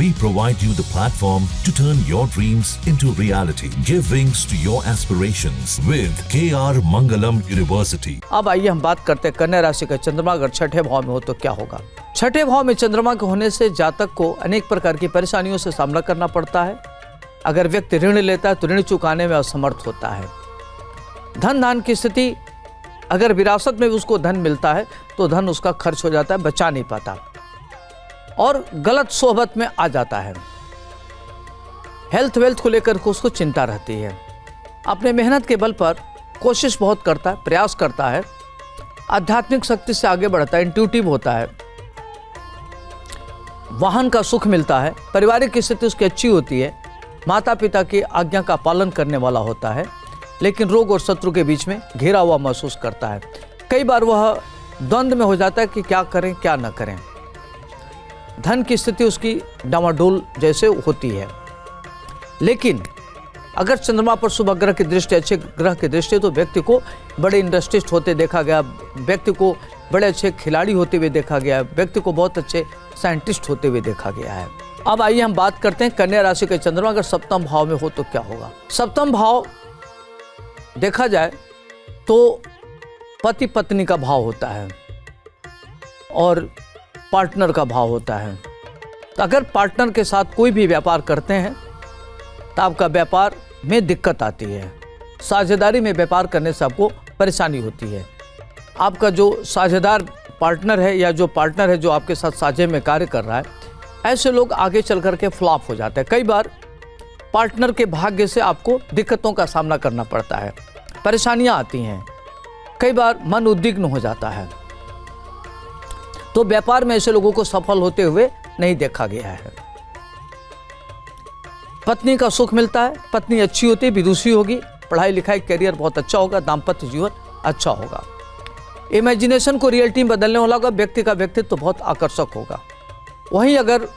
We provide you the platform to turn your dreams into reality. Give wings to your aspirations with KR Mangalam University. अब आइए हम बात करते हैं कन्या राशि का चंद्रमा अगर छठे भाव में हो तो क्या होगा। छठे भाव में चंद्रमा के होने से जातक को अनेक प्रकार की परेशानियों से सामना करना पड़ता है। अगर व्यक्ति ऋण लेता है तो ऋण चुकाने में असमर्थ होता है। धन दान की स्थिति, अगर विरासत में उसको धन मिलता है तो धन उसका खर्च हो जाता है, बचा नहीं पाता और गलत सोहबत में आ जाता है। हेल्थ वेल्थ को लेकर उसको चिंता रहती है। अपने मेहनत के बल पर कोशिश बहुत करता है, प्रयास करता है, आध्यात्मिक शक्ति से आगे बढ़ता है, इंट्यूटिव होता है, वाहन का सुख मिलता है, पारिवारिक स्थिति उसकी अच्छी होती है, माता पिता की आज्ञा का पालन करने वाला होता है, लेकिन रोग और शत्रु के बीच में घिरा हुआ महसूस करता है। कई बार वह द्वंद्व में हो जाता है कि क्या करें क्या न करें। धन की स्थिति उसकी डामाडोल जैसे होती है। लेकिन अगर चंद्रमा पर शुभ ग्रह की दृष्टि, अच्छे ग्रह की दृष्टि, तो व्यक्ति को बड़े इंडस्ट्रिस्ट होते देखा गया, व्यक्ति को बड़े अच्छे खिलाड़ी होते हुए देखा गया, व्यक्ति को बहुत अच्छे साइंटिस्ट होते हुए देखा गया है। अब आइए हम बात करते हैं कन्या राशि के चंद्रमा अगर सप्तम भाव में हो तो क्या होगा। सप्तम भाव देखा जाए तो पति पत्नी का भाव होता है और पार्टनर का भाव होता है। तो अगर पार्टनर के साथ कोई भी व्यापार करते हैं तो आपका व्यापार में दिक्कत आती है। साझेदारी में व्यापार करने से आपको परेशानी होती है। आपका जो साझेदार पार्टनर है या जो पार्टनर है जो आपके साथ साझे में कार्य कर रहा है, ऐसे लोग आगे चल कर के फ्लॉप हो जाते हैं। कई बार पार्टनर के भाग्य से आपको दिक्कतों का सामना करना पड़ता है, परेशानियां आती हैं, कई बार मन उद्विग्न हो जाता है। तो व्यापार में ऐसे लोगों को सफल होते हुए नहीं देखा गया है। पत्नी का सुख मिलता है, पत्नी अच्छी होती है, विदुषी होगी, पढ़ाई लिखाई करियर बहुत अच्छा होगा, दाम्पत्य जीवन अच्छा होगा, इमेजिनेशन को रियलिटी में बदलने वाला होगा, व्यक्ति का व्यक्तित्व तो बहुत आकर्षक होगा। वहीं अगर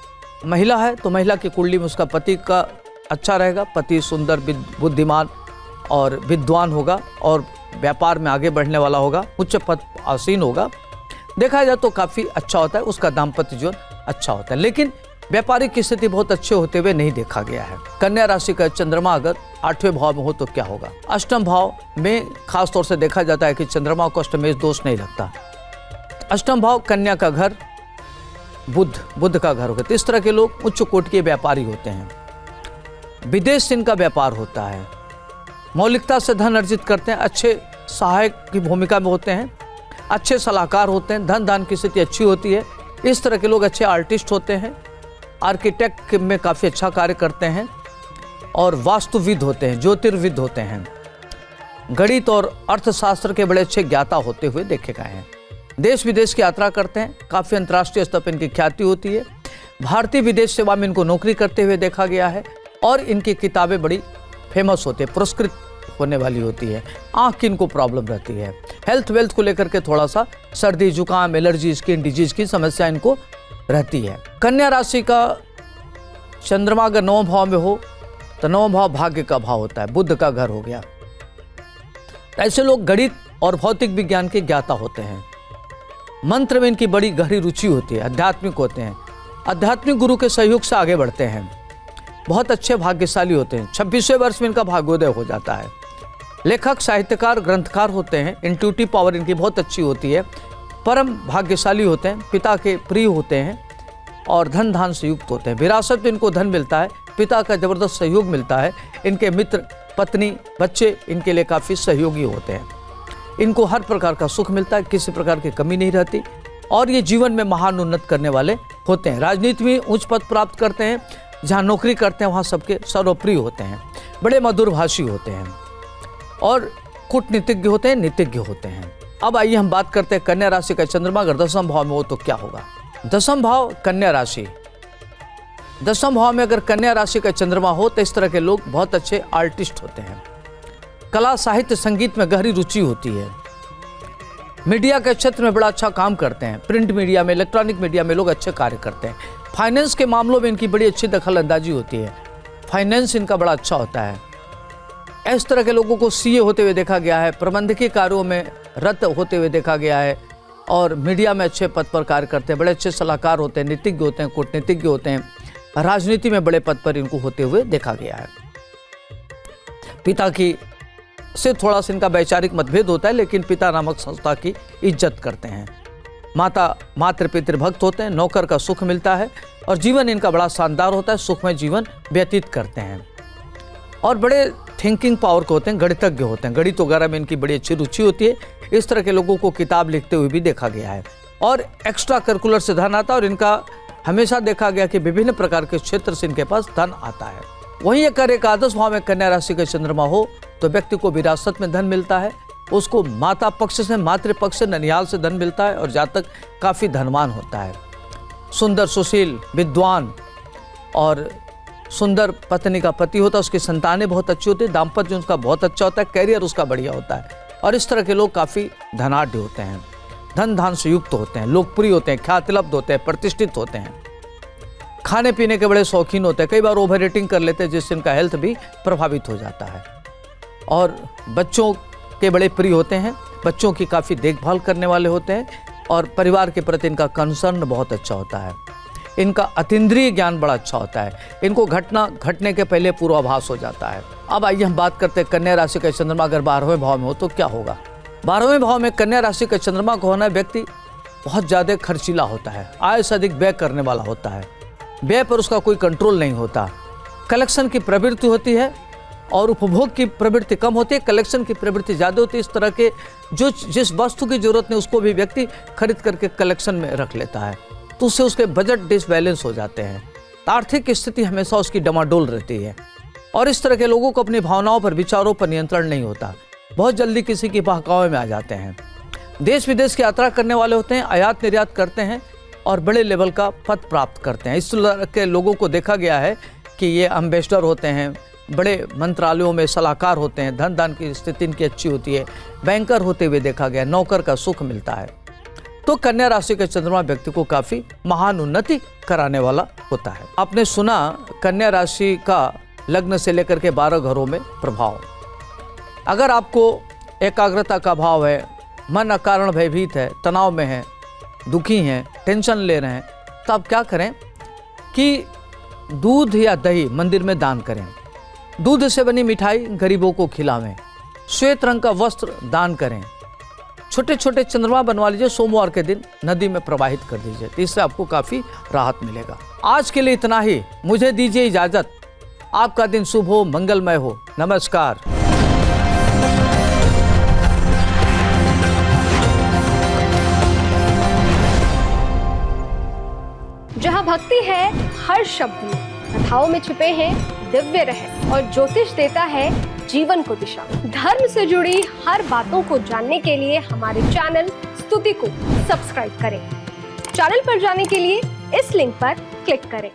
महिला है तो महिला की कुंडली में उसका पति का अच्छा रहेगा, पति सुंदर बुद्धिमान और विद्वान होगा और व्यापार में आगे बढ़ने वाला होगा, उच्च पद आसीन होगा। देखा जाए तो काफ़ी अच्छा होता है, उसका दाम्पत्य जीवन अच्छा होता है। लेकिन व्यापारिक स्थिति बहुत अच्छे होते हुए नहीं देखा गया है। कन्या राशि का चंद्रमा अगर आठवें भाव में हो तो क्या होगा। अष्टम भाव में खास तौर से देखा जाता है कि चंद्रमा को अष्टमेश दोष नहीं लगता। अष्टम भाव कन्या का घर, बुध का घर होगा। तो इस तरह के लोग उच्च कोटि के व्यापारी होते हैं, विदेश से इनका व्यापार होता है, मौलिकता से धन अर्जित करते हैं, अच्छे सहायक की भूमिका में होते हैं, अच्छे सलाहकार होते हैं, धन दान की स्थिति अच्छी होती है। इस तरह के लोग अच्छे आर्टिस्ट होते हैं, आर्किटेक्ट में काफ़ी अच्छा कार्य करते हैं और वास्तुविद होते हैं, ज्योतिर्विद होते हैं, गणित और अर्थशास्त्र के बड़े अच्छे ज्ञाता होते हुए देखे गए हैं। देश विदेश की यात्रा करते हैं, काफ़ी अंतर्राष्ट्रीय स्तर पर इनकी ख्याति होती है। भारतीय विदेश सेवा में इनको नौकरी करते हुए देखा गया है और इनकी किताबें बड़ी फेमस होती है, पुरस्कृत होने वाली होती है। आँख की इनको प्रॉब्लम रहती है। हेल्थ वेल्थ को लेकर के थोड़ा सा सर्दी जुकाम एलर्जी स्किन डिजीज की समस्या इनको रहती है। कन्या राशि का चंद्रमा अगर 9 भाव में हो तो 9 भाव भाग्य का भाव होता है, बुध का घर हो गया। ऐसे लोग गणित और भौतिक विज्ञान के ज्ञाता होते हैं, मंत्र में इनकी बड़ी गहरी रुचि होती है, आध्यात्मिक होते हैं, आध्यात्मिक गुरु के सहयोग से आगे बढ़ते हैं, बहुत अच्छे भाग्यशाली होते हैं। 26वें वर्ष में इनका भाग्योदय हो जाता है। लेखक साहित्यकार ग्रंथकार होते हैं, इंट्यूटिव पावर इनकी बहुत अच्छी होती है, परम भाग्यशाली होते हैं, पिता के प्रिय होते हैं और धन धान से युक्त होते हैं। विरासत में इनको धन मिलता है, पिता का जबरदस्त सहयोग मिलता है, इनके मित्र पत्नी बच्चे इनके लिए काफ़ी सहयोगी होते हैं। इनको हर प्रकार का सुख मिलता है, किसी प्रकार की कमी नहीं रहती और ये जीवन में महान उन्नत करने वाले होते हैं। राजनीति में उच्च पद प्राप्त करते हैं, जहाँ नौकरी करते हैं वहाँ सबके सर्वप्रिय होते हैं, बड़े मधुरभाषी होते हैं और कूटनीतिज्ञ होते हैं, नीतिज्ञ होते हैं। अब आइए हम बात करते हैं कन्या राशि का चंद्रमा अगर 10वें भाव में हो तो क्या होगा। 10वां भाव कन्या राशि, 10वां भाव में अगर कन्या राशि का चंद्रमा हो तो इस तरह के लोग बहुत अच्छे आर्टिस्ट होते हैं, कला साहित्य संगीत में गहरी रुचि होती है, मीडिया के क्षेत्र में बड़ा अच्छा काम करते हैं, प्रिंट मीडिया में इलेक्ट्रॉनिक मीडिया में लोग अच्छे कार्य करते हैं। फाइनेंस के मामलों में इनकी बड़ी अच्छी दखल अंदाजी होती है, फाइनेंस इनका बड़ा अच्छा होता है। इस तरह के लोगों को सीए होते हुए देखा गया है, प्रबंधकीय कार्यों में रत होते हुए देखा गया है और मीडिया में अच्छे पद पर कार्य करते हैं, बड़े अच्छे सलाहकार होते हैं, नीतिज्ञ होते हैं, कूटनीतिज्ञ होते हैं, राजनीति में बड़े पद पर इनको होते हुए देखा गया है। पिता की से थोड़ा सा इनका वैचारिक मतभेद होता है, लेकिन पिता नामक संस्था की इज्जत करते हैं। माता मातृ पितृभक्त होते हैं, नौकर का सुख मिलता है और जीवन इनका बड़ा शानदार होता है, सुखमय जीवन व्यतीत करते हैं। और बड़े थिंकिंग पावर के होते हैं, गणितज्ञ होते हैं, गणित वगैरह में इनकी बड़ी अच्छी रुचि होती है। इस तरह के लोगों को किताब लिखते हुए भी देखा गया है। और एक्स्ट्रा करिकुलर से धन आता है और इनका हमेशा देखा गया कि विभिन्न प्रकार के क्षेत्र से इनके पास धन आता है। वहीं अगर एकादश भाव में कन्या राशि का चंद्रमा हो तो व्यक्ति को विरासत में धन मिलता है, उसको माता पक्ष से मातृपक्ष से ननिहाल से धन मिलता है और जातक काफ़ी धनवान होता है। सुंदर सुशील विद्वान और सुंदर पत्नी का पति होता है, उसकी संतानें बहुत अच्छी होती है, दाम्पत्य उसका बहुत अच्छा होता है, कैरियर उसका बढ़िया होता है। और इस तरह के लोग काफ़ी धनाढ़ होते हैं, धन धान से युक्त होते हैं, लोकप्रिय होते हैं, ख्यातिलब्ध होते हैं, प्रतिष्ठित होते हैं, खाने पीने के बड़े शौकीन होते हैं, कई बार ओवर ईटिंग कर लेते हैं जिससे इनका हेल्थ भी प्रभावित हो जाता है। और बच्चों के बड़े प्रिय होते हैं, बच्चों की काफ़ी देखभाल करने वाले होते हैं और परिवार के प्रति इनका कंसर्न बहुत अच्छा होता है। इनका अतीन्द्रिय ज्ञान बड़ा अच्छा होता है, इनको घटना घटने के पहले पूर्वाभास हो जाता है। अब आइए हम बात करते हैं कन्या राशि का चंद्रमा अगर 12वें भाव में हो तो क्या होगा। 12वें भाव में कन्या राशि का चंद्रमा को होना व्यक्ति बहुत ज़्यादा खर्चीला होता है, आय से अधिक व्यय करने वाला होता है, व्यय पर उसका कोई कंट्रोल नहीं होता, कलेक्शन की प्रवृत्ति होती है और उपभोग की प्रवृत्ति कम होती है, कलेक्शन की प्रवृत्ति ज़्यादा होती है। इस तरह के जो जिस वस्तु की जरूरत नहीं उसको भी व्यक्ति खरीद करके कलेक्शन में रख लेता है, तो उससे उसके बजट डिसबैलेंस हो जाते हैं, आर्थिक स्थिति हमेशा उसकी डमाडोल रहती है। और इस तरह के लोगों को अपनी भावनाओं पर विचारों पर नियंत्रण नहीं होता, बहुत जल्दी किसी की बहकावे में आ जाते हैं। देश विदेश की यात्रा करने वाले होते हैं, आयात निर्यात करते हैं और बड़े लेवल का पद प्राप्त करते हैं। इस तरह के लोगों को देखा गया है कि ये एम्बेसडर होते हैं, बड़े मंत्रालयों में सलाहकार होते हैं, धन दान की स्थिति इनकी अच्छी होती है, बैंकर होते हुए देखा गया, नौकर का सुख मिलता है। तो कन्या राशि का चंद्रमा व्यक्ति को काफ़ी महान उन्नति कराने वाला होता है। आपने सुना कन्या राशि का लग्न से लेकर के 12 घरों में प्रभाव। अगर आपको एकाग्रता का भाव है, मन अकारण भयभीत है, तनाव में है, दुखी हैं, टेंशन ले रहे हैं, तो आप क्या करें कि दूध या दही मंदिर में दान करें, दूध से बनी मिठाई गरीबों को खिलावें, श्वेत रंग का वस्त्र दान करें, छोटे छोटे चंद्रमा बनवा लीजिए, सोमवार के दिन नदी में प्रवाहित कर दीजिए, तो इससे आपको काफ़ी राहत मिलेगा। आज के लिए इतना ही, मुझे दीजिए इजाज़त। आपका दिन शुभ हो, मंगलमय हो। नमस्कार। जहाँ भक्ति है हर शब्द में, कथाओं में छुपे हैं दिव्य रहस्य और ज्योतिष देता है जीवन को दिशा। धर्म से जुड़ी हर बातों को जानने के लिए हमारे चैनल स्तुति को सब्सक्राइब करें। चैनल पर जाने के लिए इस लिंक पर क्लिक करें।